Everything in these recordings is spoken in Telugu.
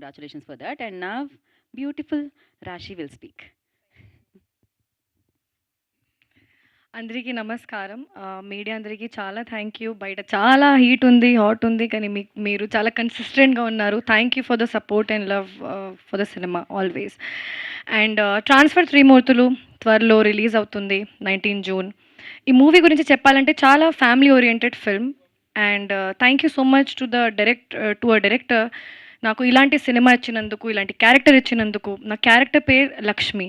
Congratulations for that. And now, beautiful Rashi will speak. అందరికీ నమస్కారం. మీడియా అందరికీ చాలా థ్యాంక్ యూ. బయట చాలా హీట్ ఉంది, హాట్ ఉంది. కానీ మీరు చాలా కన్సిస్టెంట్‌గా ఉన్నారు. Thank you for the support and love for the cinema always. And transfer Trimurthulu త్వరలో రిలీజ్ అవుతుంది 19 జూన్. ఈ మూవీ గురించి చెప్పాలంటే చాలా family oriented film. And thank you so much to a director నాకు ఇలాంటి సినిమా ఇచ్చినందుకు, ఇలాంటి క్యారెక్టర్ ఇచ్చినందుకు. నా క్యారెక్టర్ పేరు లక్ష్మి.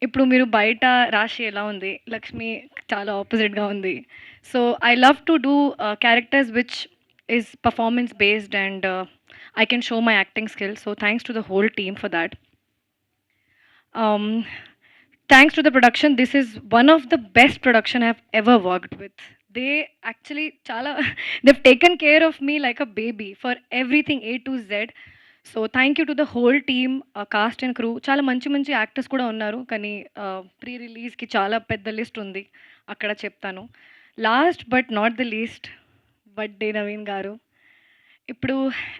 ఇప్పుడు మీరు బయట రాశి ఎలా ఉంది, లక్ష్మి చాలా ఆపోజిట్‌గా ఉంది. So, I love to do characters which is performance based and I can show my acting skills. So thanks to the whole team for that. Um, Thanks to the production, this is one of the best production I've ever worked with. They actually chala they've taken care of me like a baby for everything A to Z. So thank you to the whole team, cost and crew. చాలా మంచి మంచి యాక్టర్స్ కూడా ఉన్నారు, కానీ ప్రీ రిలీజ్కి చాలా పెద్ద లిస్ట్ ఉంది, అక్కడ చెప్తాను. Last but not the least, birthday Naveen garu. ఇప్పుడు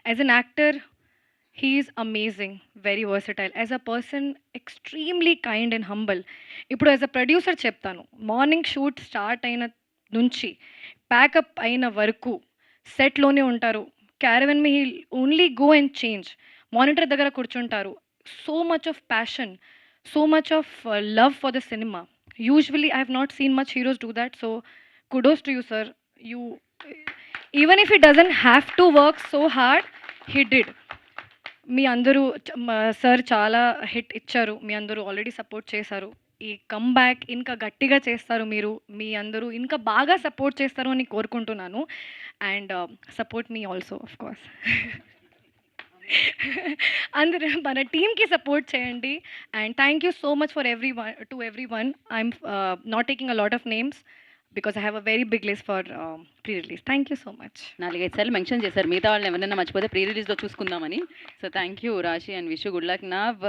as an actor he's amazing, very versatile. As a person extremely kind and humble. ఇప్పుడు యాజ్ అ ప్రొడ్యూసర్ చెప్తాను, మార్నింగ్ షూట్ స్టార్ట్ అయిన నుంచి ప్యాకప్ అయిన వరకు సెట్లోనే ఉంటారు. క్యారవెన్ మీ only go and change. Monitor దగ్గర కూర్చుంటారు. So much of passion, so much of love for the cinema. Usually I have not seen much heroes do that. So kudos to you sir. You even if he doesn't have to work so hard, he did. మీ అందరూ సార్ చాలా హిట్ ఇచ్చారు. మీ అందరూ ఆల్రెడీ సపోర్ట్ చేశారు. ఈ కమ్‌బ్యాక్ ఇంకా గట్టిగా చేస్తారు మీరు. మీ అందరూ ఇంకా బాగా సపోర్ట్ చేస్తారు అని కోరుకుంటున్నాను. అండ్ సపోర్ట్ మీ ఆల్సో ఆఫ్ కోర్స్. అందరూ మన టీమ్‌కి సపోర్ట్ చేయండి. And thank you so much for everyone. I'm not taking a lot of names because I have a very big list for pre release. Thank you so much. 4, 5 సార్లు మెన్షన్ చేశారు మిగతా వాళ్ళని ఎవరైనా మర్చిపోతే ప్రీ రిలీజ్లో చూసుకుందామని. So thank you Raashi and wish you good luck. Now